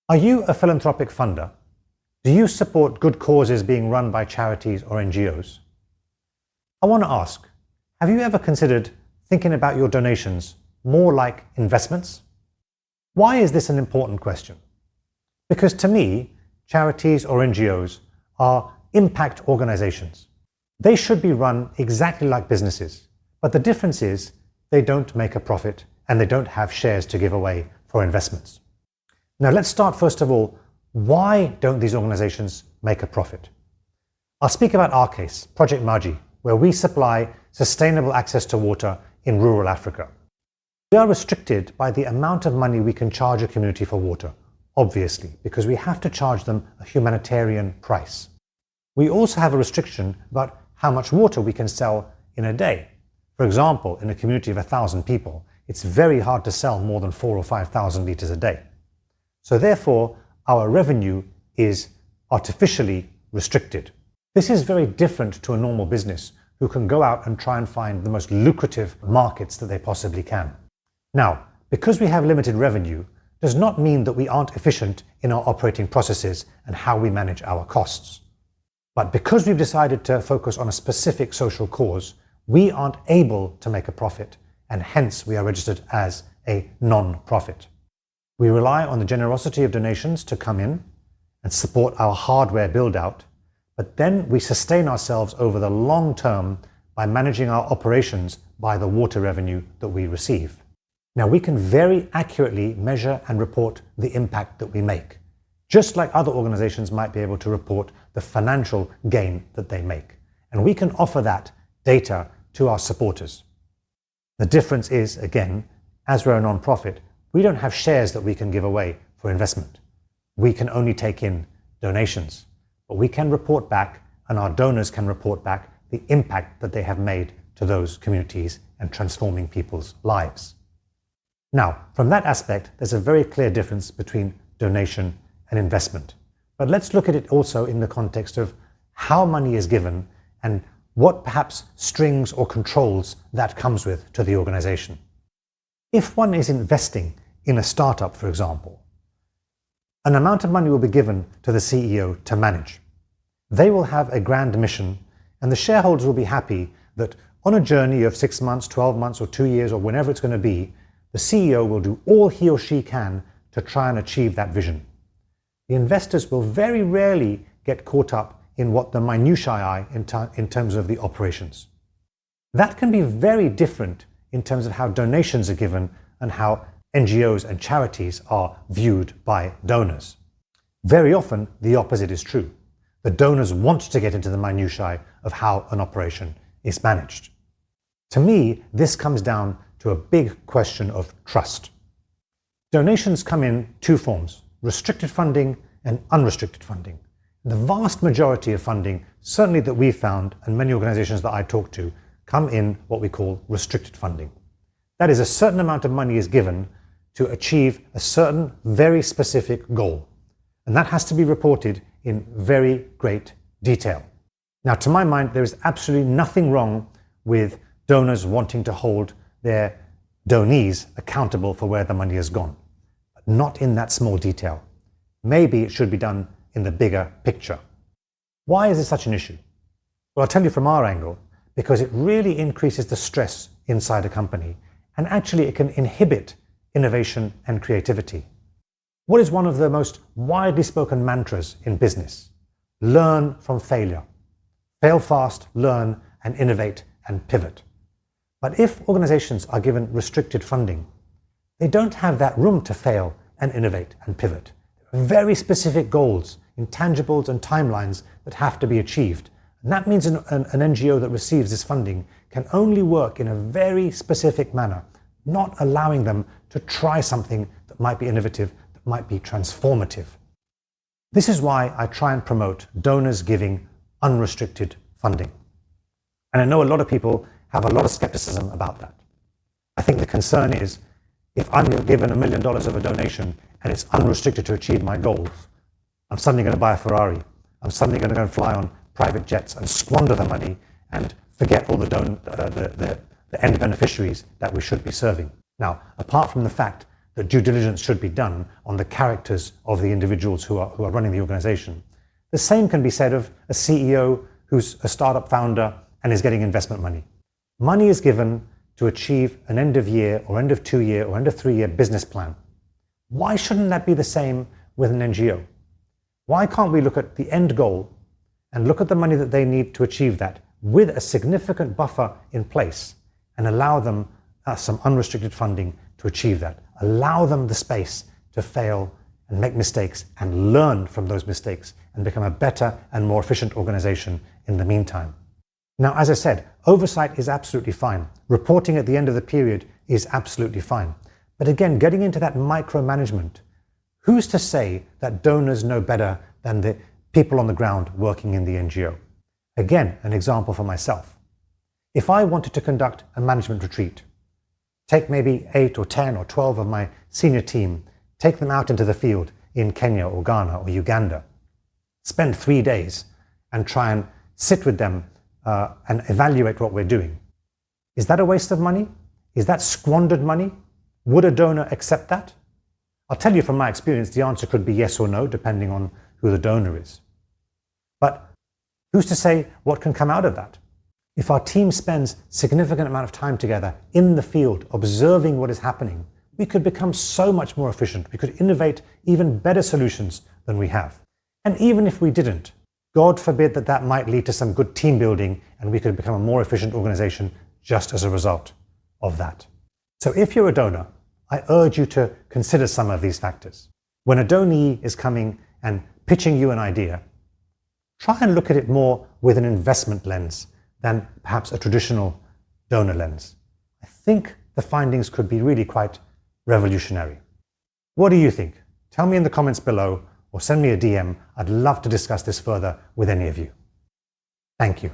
Are you a philanthropic funder? Do you support good causes being run by charities or NGOs? I want to ask, have you ever considered thinking about your donations more like investments? Why is this an important question? Because to me, charities or NGOs are impact organizations. They should be run exactly like businesses, but the difference is they don't make a profit and they don't have shares to give away for investments. Now let's start first of all, why don't these organizations make a profit? I'll speak about our case, Project Maji, where we supply sustainable access to water in rural Africa. We are restricted by the amount of money we can charge a community for water, obviously, because we have to charge them a humanitarian price. We also have a restriction about how much water we can sell in a day. For example, in a community of 1,000 people, it's very hard to sell more than 4,000 or 5,000 liters a day. So therefore, our revenue is artificially restricted. This is very different to a normal business who can go out and try and find the most lucrative markets that they possibly can. Now, because we have limited revenue, does not mean that we aren't efficient in our operating processes and how we manage our costs. But because we've decided to focus on a specific social cause, we aren't able to make a profit, and hence we are registered as a non-profit. We rely on the generosity of donations to come in and support our hardware build-out, but then we sustain ourselves over the long term by managing our operations by the water revenue that we receive. Now, we can very accurately measure and report the impact that we make, just like other organizations might be able to report the financial gain that they make. And we can offer that data to our supporters. The difference is, again, as we're a non-profit, we don't have shares that we can give away for investment. We can only take in donations, but we can report back, and our donors can report back the impact that they have made to those communities and transforming people's lives. Now, from that aspect, there's a very clear difference between donation and investment. But let's look at it also in the context of how money is given and what perhaps strings or controls that comes with to the organization. If one is investing in a startup, for example, an amount of money will be given to the CEO to manage. They will have a grand mission, and the shareholders will be happy that on a journey of 6 months, 12 months, or 2 years, or whenever it's going to be, the CEO will do all he or she can to try and achieve that vision. The investors will very rarely get caught up in what the minutiae are in terms of the operations. That can be very different in terms of how donations are given and how NGOs and charities are viewed by donors. Very often, the opposite is true. The donors want to get into the minutiae of how an operation is managed. To me, this comes down to a big question of trust. Donations come in two forms: restricted funding and unrestricted funding. The vast majority of funding, certainly that we've found, and many organizations that I talk to, come in what we call restricted funding. That is, a certain amount of money is given to achieve a certain very specific goal. And that has to be reported in very great detail. Now, to my mind, there is absolutely nothing wrong with donors wanting to hold their donees accountable for where the money has gone, but not in that small detail. Maybe it should be done in the bigger picture. Why is this such an issue? Well, I'll tell you from our angle, because it really increases the stress inside a company, and actually it can inhibit innovation and creativity. What is one of the most widely spoken mantras in business? Learn from failure. Fail fast, learn, and innovate and pivot. But if organizations are given restricted funding, they don't have that room to fail and innovate and pivot. There are very specific goals, intangibles and timelines that have to be achieved. And that means an NGO that receives this funding can only work in a very specific manner, not allowing them to try something that might be innovative, that might be transformative. This is why I try and promote donors giving unrestricted funding. And I know a lot of people have a lot of skepticism about that. I think the concern is, if I'm given $1 million of a donation and it's unrestricted to achieve my goals, I'm suddenly going to buy a Ferrari. I'm suddenly going to go and fly on private jets and squander the money and forget all the end beneficiaries that we should be serving. Now, apart from the fact that due diligence should be done on the characters of the individuals who are running the organization. The same can be said of a CEO who's a startup founder and is getting investment money. Money is given to achieve an end of year or end of 2-year or end of 3-year business plan. Why shouldn't that be the same with an NGO? Why can't we look at the end goal and look at the money that they need to achieve that with a significant buffer in place and allow them some unrestricted funding to achieve that? Allow them the space to fail and make mistakes and learn from those mistakes and become a better and more efficient organization in the meantime. Now, as I said, oversight is absolutely fine. Reporting at the end of the period is absolutely fine. But again, getting into that micromanagement, who's to say that donors know better than the people on the ground working in the NGO? Again, an example for myself. If I wanted to conduct a management retreat, take maybe 8 or 10 or 12 of my senior team, take them out into the field in Kenya or Ghana or Uganda, spend 3 days and try and sit with them and evaluate what we're doing. Is that a waste of money? Is that squandered money? Would a donor accept that? I'll tell you from my experience, the answer could be yes or no, depending on who the donor is. But who's to say what can come out of that? If our team spends significant amount of time together in the field, observing what is happening, we could become so much more efficient. We could innovate even better solutions than we have. And even if we didn't, God forbid that might lead to some good team building and we could become a more efficient organization just as a result of that. So if you're a donor, I urge you to consider some of these factors. When a donee is coming and pitching you an idea, try and look at it more with an investment lens than perhaps a traditional donor lens. I think the findings could be really quite revolutionary. What do you think? Tell me in the comments below or send me a DM. I'd love to discuss this further with any of you. Thank you.